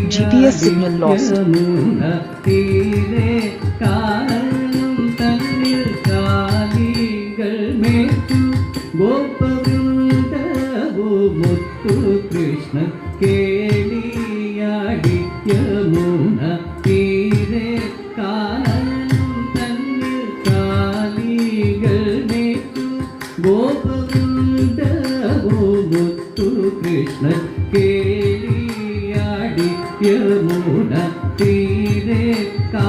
GPS signal lost. Krishna കേളിയാടി Yamuna തീരെ കാനനം തന്നിൽ കാലികൾ മേറ്റു ഗോപവൃന്ദമുത്തു കൃഷ്ണ കേളിയാടി യമുന തീരെ കാ